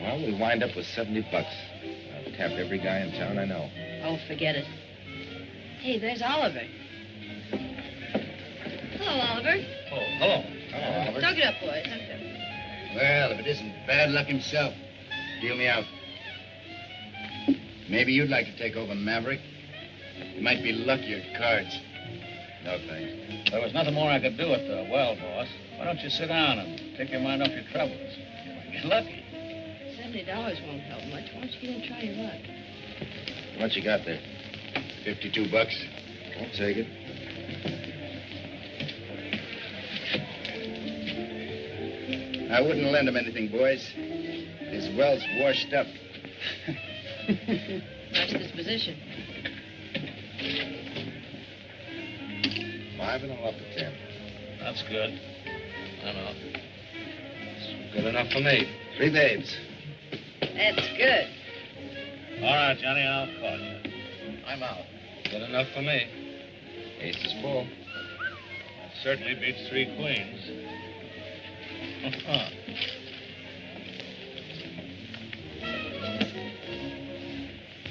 Well, we'll wind up with $70. I've tapped every guy in town I know. Oh, forget it. Hey, there's Oliver. Hello, Oliver. Oh, hello. Hello, Oliver. Dug it up, boys. Dug it up. Well, if it isn't bad luck himself, deal me out. Maybe you'd like to take over Maverick. You might be lucky at cards. No, thanks. There was nothing more I could do at the well, boss. Why don't you sit down and take your mind off your troubles? You might get lucky. $70 won't help much. Why don't you get in and try your luck? What you got there? $52. I'll take it. I wouldn't lend him anything, boys. His well's washed up. Nice disposition. 5 and I'm up to 10. That's good. I know. It's good enough for me. 3 babes. That's good. All right, Johnny, I'll call you. I'm out. Good enough for me. Ace is full. That certainly beats 3 queens.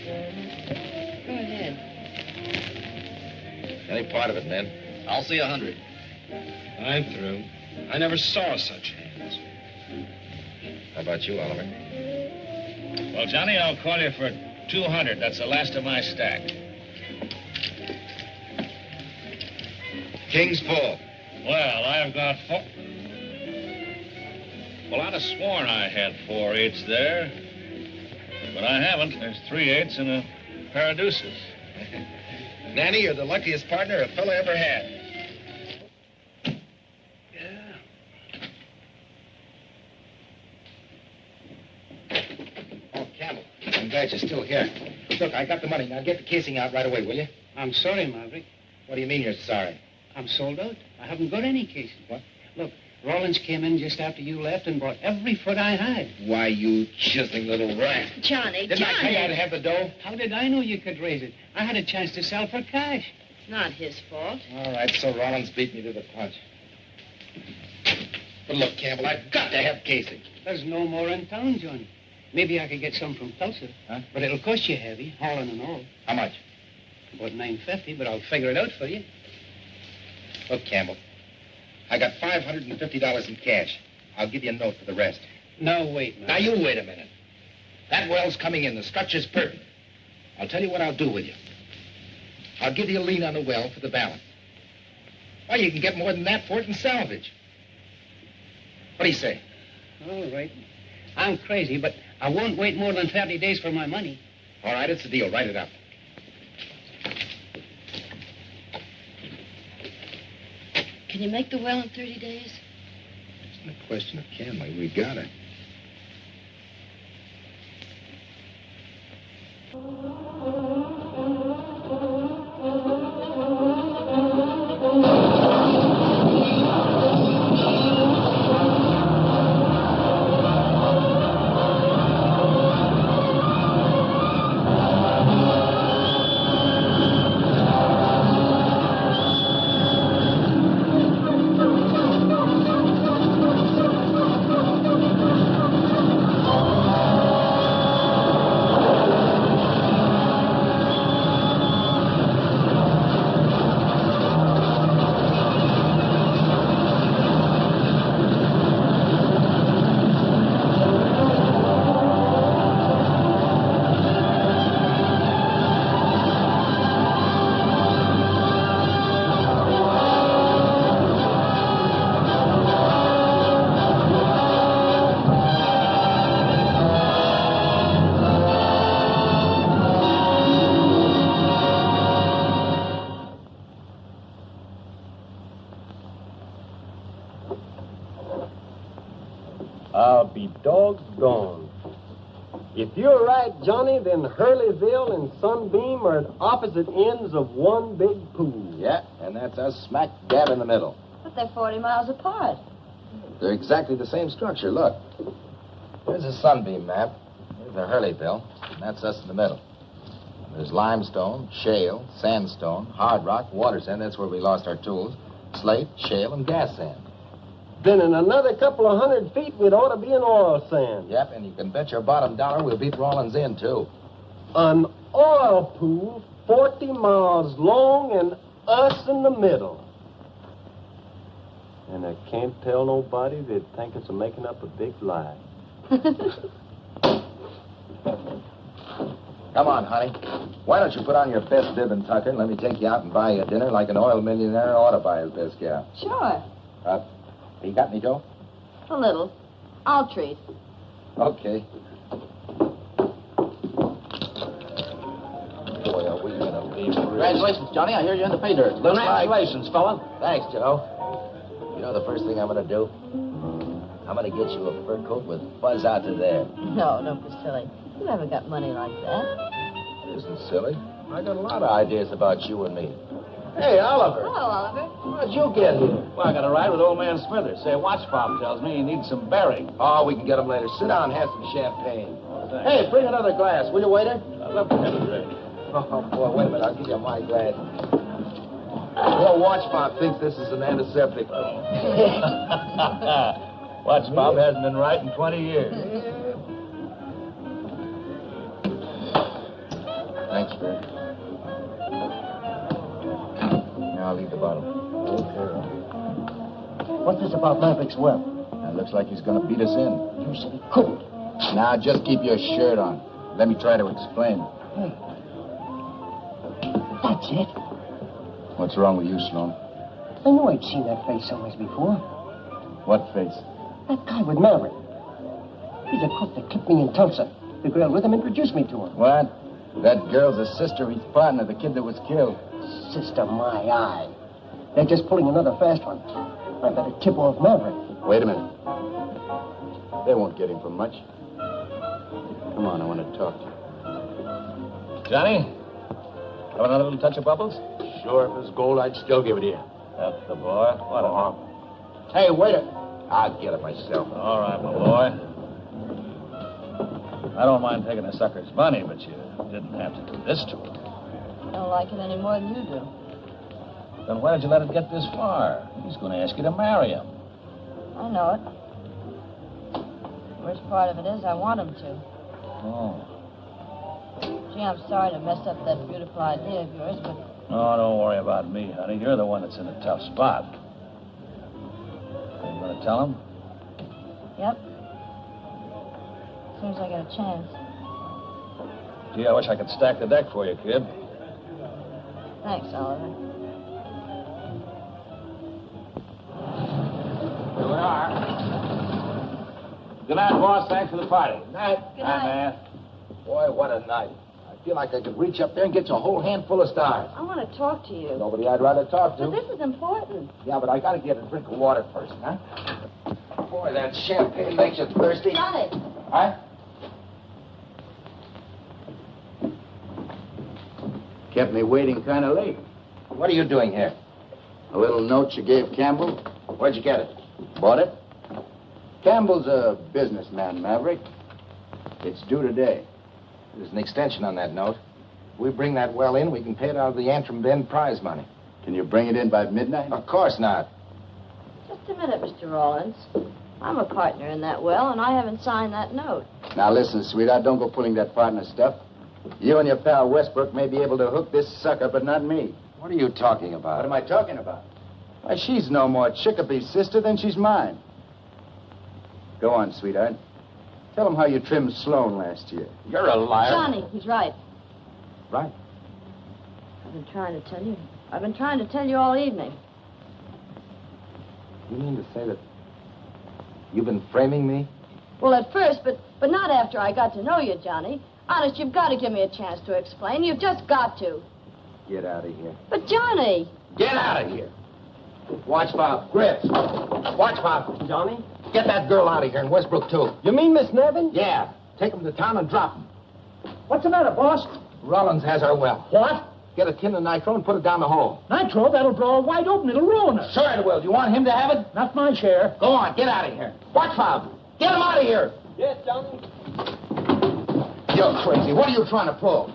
Go ahead. Any part of it, men. I'll see 100. I'm through. I never saw such hands. How about you, Oliver? Well, Johnny, I'll call you for 200. That's the last of my stack. King's full. Well, I've got 4. Well, I'd have sworn I had 4 eights there. But I haven't. There's 3 eights and a pair of deuces. Nanny, you're the luckiest partner a fella ever had. Oh, Campbell, I'm glad you're still here. Look, I got the money. Now get the casing out right away, will you? I'm sorry, Maverick. What do you mean you're sorry? I'm sold out. I haven't got any cases. What? Look, Rollins came in just after you left and bought every foot I had. Why, you chiseling little rat. Johnny, Didn't I tell you I'd Johnny. have the dough? How did I know you could raise it? I had a chance to sell for cash. Not his fault. All right, so Rollins beat me to the punch. But look, Campbell, I've got to have casing. There's no more in town, Johnny. Maybe I could get some from Tulsa. Huh? But it'll cost you heavy, hauling and all. How much? About $9.50, but I'll figure it out for you. Look, Campbell, I got $550 in cash. I'll give you a note for the rest. No, wait, Now, Maverick. you wait a minute. That well's coming in. The structure's perfect. I'll tell you what I'll do with you. I'll give you a lien on the well for the balance. Why, you can get more than that for it in salvage. What do you say? All right. I'm crazy, but I won't wait more than 30 days for my money. All right, it's a deal. Write it up. Can you make the well in 30 days? It's not a question of can we. We got it. I'll be doggone. If you're right, Johnny, then Hurleyville and Sunbeam are at opposite ends of one big pool. Yeah, and that's us smack dab in the middle. But they're 40 miles apart. They're exactly the same structure. Look. There's a Sunbeam map. There's a Hurleyville. And that's us in the middle. And there's limestone, shale, sandstone, hard rock, water sand. That's where we lost our tools. Slate, shale, and gas sand. Then in another couple of 100 feet, we'd ought to be in oil sand. Yep, and you can bet your bottom dollar we'll beat Rawlins in, too. An oil pool 40 miles long and us in the middle. And I can't tell nobody they'd think it's making up a big lie. Come on, honey. Why don't you put on your best bib and tucker and let me take you out and buy you a dinner like an oil millionaire ought to buy his best gal? Sure. You got any dough? A little. I'll treat. Okay. Boy, are we gonna be... Congratulations, Johnny. I hear you're in the pay dirt. Congratulations, fella. Thanks, Joe. You know the first thing I'm gonna do? I'm gonna get you a fur coat with fuzz out to there. No, don't be silly. You haven't got money like that. It isn't silly. I got a lot of ideas about you and me. Hey, Oliver. Hello, Oliver. How'd you get here? Well, I got a ride with old man Smithers. Say, Watch Bob tells me he needs some berry. Oh, we can get them later. Sit down and have some champagne. Thanks. Hey, bring another glass, will you, waiter? I'd love to have a drink. Oh, boy, wait a minute. I'll give you my glass. Well, Watch Bob thinks this is an antiseptic. Watch Bob hasn't been right in 20 years. Thanks, Fred. Now I'll leave the bottle. Okay. What's this about Maverick's well? Now, looks like he's going to beat us in. You said he couldn't. Now, just keep your shirt on. Let me try to explain. Hey. That's it. What's wrong with you, Sloan? I knew I'd seen that face somewhere before. What face? That guy with Maverick. He's a crook that clipped me in Tulsa. The girl with him introduced me to her. What? That girl's a sister of his partner, the kid that was killed. Sister, my eye. They're just pulling another fast one. I better tip off Maverick. Wait a minute. They won't get him for much. Come on, I want to talk to you. Johnny, have another little touch of bubbles? Sure, if it was gold, I'd still give it to you. That's the boy. What a hump. Hey, waiter. I'll get it myself. All right, my boy. I don't mind taking a sucker's money, but you didn't have to do this to him. I don't like it any more than you do. Then why did you let it get this far? He's going to ask you to marry him. I know it. The worst part of it is I want him to. Oh. Gee, I'm sorry to mess up that beautiful idea of yours, but... No, don't worry about me, honey. You're the one that's in a tough spot. You going to tell him? Yep. As soon as I get a chance. Gee, I wish I could stack the deck for you, kid. Thanks, Oliver. Here we are. Good night, boss. Thanks for the party. Good night. Good night. man. Boy, what a night. I feel like I could reach up there and get you a whole handful of stars. I want to talk to you. Nobody I'd rather talk But to. this is important. Yeah, but I got to get a drink of water first, huh? Boy, that champagne makes you thirsty. Johnny. Huh? Kept me waiting kind of late. What are you doing here? A little note you gave Campbell. Where'd you get it? Bought it. Campbell's a businessman, Maverick. It's due today. There's an extension on that note. If we bring that well in, we can pay it out of the Antrim Bend prize money. Can you bring it in by midnight? Of course not. Just a minute, Mr. Rawlins. I'm a partner in that well, and I haven't signed that note. Now listen, sweetheart, don't go pulling that partner stuff. You and your pal Westbrook may be able to hook this sucker, but not me. What are you talking about? What am I talking about? Why, she's no more Chickapee sister than she's mine. Go on, sweetheart. Tell him how you trimmed Sloan last year. You're a liar. Johnny, he's right. Right. I've been trying to tell you. I've been trying to tell you all evening. You mean to say that you've been framing me? Well, at first, but not after I got to know you, Johnny. Honest, you've got to give me a chance to explain. You've just got to. Get out of here. But, Johnny. Get out of here. Watch Bob. Grits. Watch Bob. Johnny? Get that girl out of here, and Westbrook, too. You mean Miss Nevin? Yeah. Take him to town and drop him. What's the matter, boss? Rollins has our well. What? Get a tin of nitro and put it down the hole. Nitro? That'll blow her wide open. It'll ruin her. Sure it will. Do you want him to have it? Not my share. Go on, get out of here. Watch Bob. Get him out of here. Yes, Johnny. You're crazy. What are you trying to pull?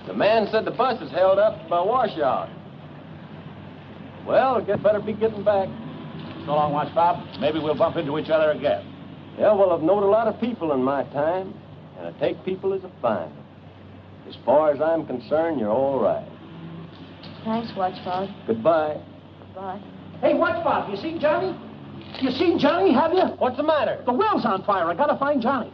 The man said the bus is held up by washout. Well, better be getting back. So long, Watch Bob. Maybe we'll bump into each other again. Yeah, well, I've known a lot of people in my time, and I take people as I find them. As far as I'm concerned, you're all right. Thanks, Watch Bob. Goodbye. Goodbye. Hey, Watch Bob, you seen Johnny? You seen Johnny, have you? What's the matter? The well's on fire. I gotta find Johnny.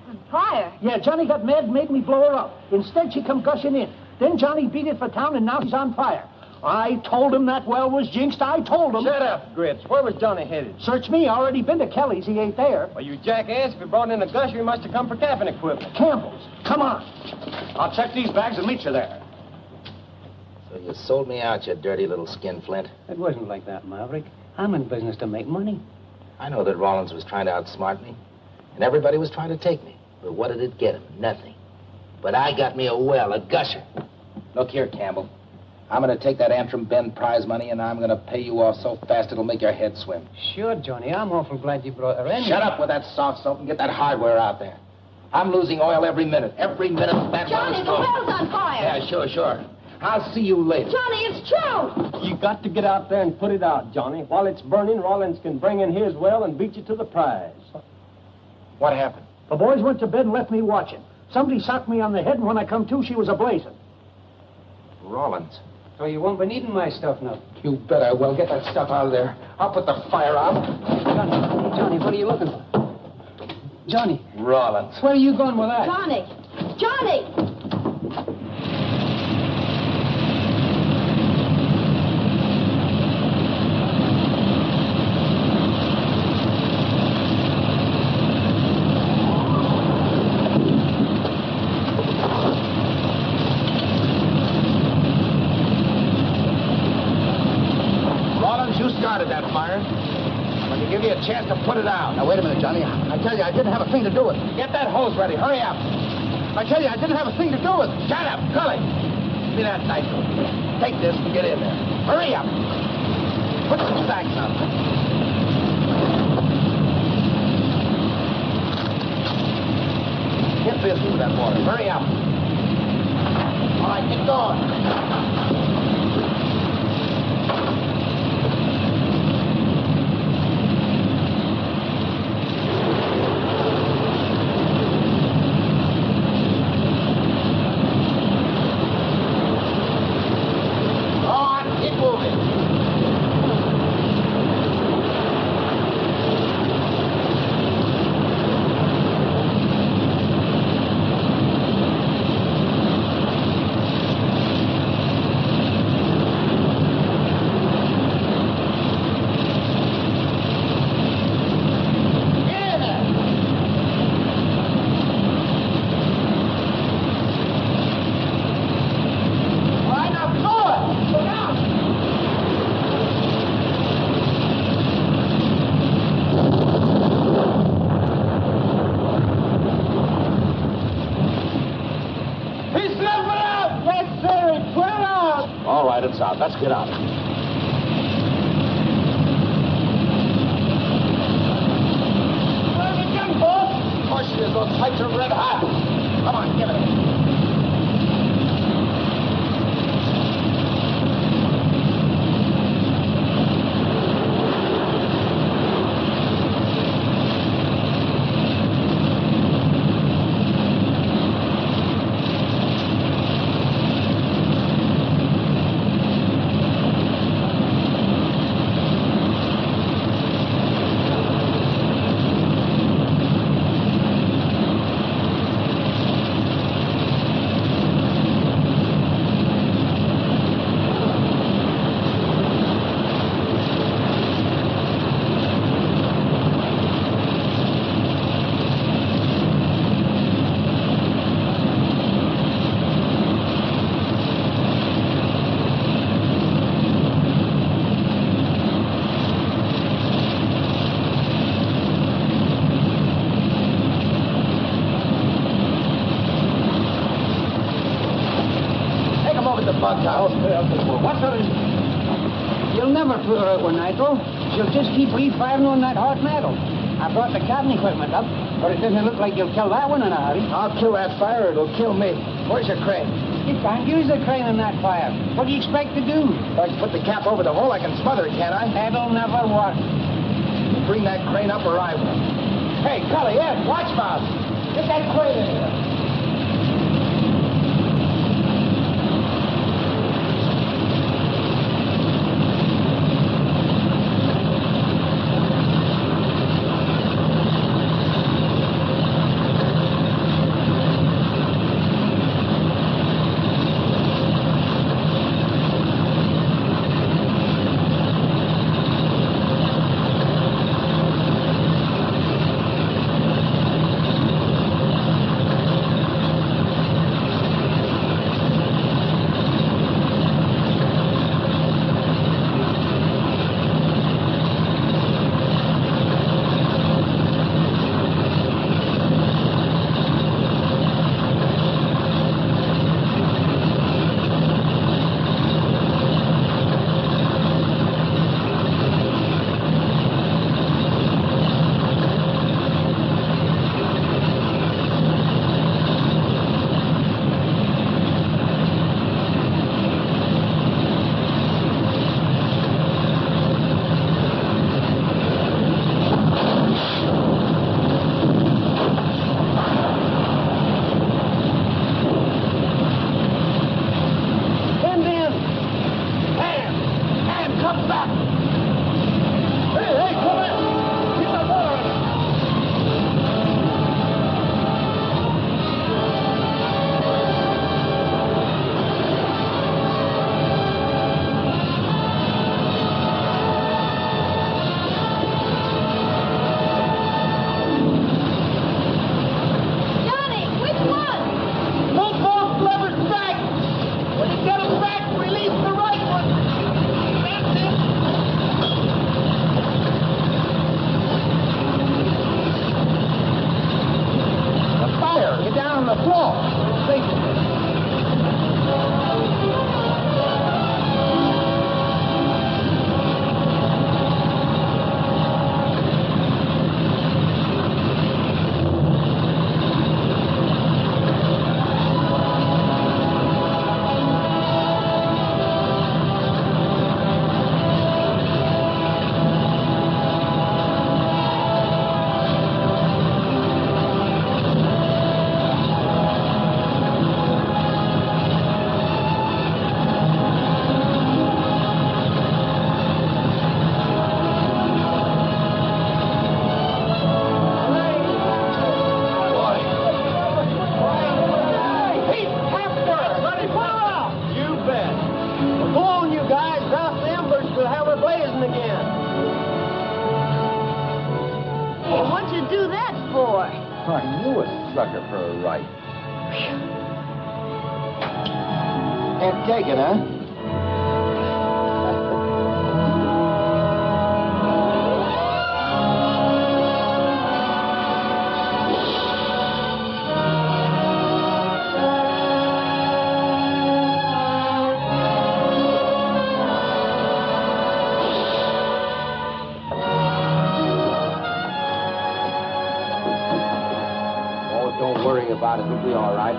On fire? Yeah, Johnny got mad and made me blow her up. Instead, she come gushing in. Then Johnny beat it for town, and now she's on fire. I told him that well was jinxed. I told him. Shut up, Grits. Where was Johnny headed? Search me. I already been to Kelly's. He ain't there. Well, you jackass. If he brought in a gusher, he must have come for tapping equipment. Campbell's. Come on. I'll check these bags and meet you there. So you sold me out, you dirty little skinflint. It wasn't like that, Maverick. I'm in business to make money. I know that Rollins was trying to outsmart me, and everybody was trying to take me. But what did it get him? Nothing. But I got me a well, a gusher. Look here, Campbell. I'm going to take that Antrim Bend prize money, and I'm going to pay you off so fast it'll make your head swim. Sure, Johnny. I'm awful glad you brought her in. Shut up with that soft soap and get that hardware out there. I'm losing oil every minute. Every minute that Johnny, the well's on fire. Yeah, sure. I'll see you later. Johnny, it's true. You got to get out there and put it out, Johnny. While it's burning, Rollins can bring in his well and beat you to the prize. What happened? The boys went to bed and left me watching. Somebody socked me on the head, and when I come to, she was a-blazing. Rollins. So you won't be needing my stuff now. You bet I will. Get that stuff out of there. I'll put the fire out. Johnny, what are you looking for? Johnny. Rollins. Where are you going with that? Johnny! That fire. I'm going to give you a chance to put it out. Now, wait a minute, Johnny. I tell you, I didn't have a thing to do with it. Get that hose ready. Hurry up. I tell you, I didn't have a thing to do with it. Shut up, Cully. Give me that nitro. Take this and get in there. Hurry up. Put some sacks on. Get busy with that water. Hurry up. All right, get going. All right, it's out. Let's get out. Where's the gun, boss? Of course she is. Those pipes are red hot. Come on, give it. What's her? You'll never put her out with nitro. She'll just keep re-firing on that hot metal. I brought the cabin equipment up, but it doesn't look like you'll kill that one in a hurry. I'll kill that fire, it'll kill me. Where's your crane? You can't use the crane in that fire. What do you expect to do? If I can put the cap over the hole, I can smother it, can't I? That'll never work. You bring that crane up or I will. Hey, Cully, Ed, watch mouth. Get that crane in here. sucker for a right. Can't take it, huh? about it. We'll be all right.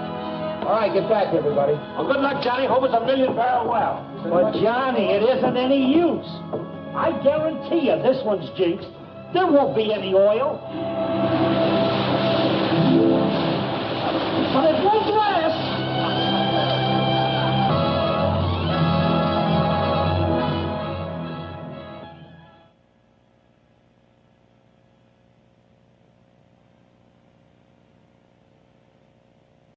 All right, get back, everybody. Well, good luck, Johnny. Hope it's a 1,000,000-barrel well. But, Johnny, it isn't any use. I guarantee you this one's jinxed. There won't be any oil. But it won't.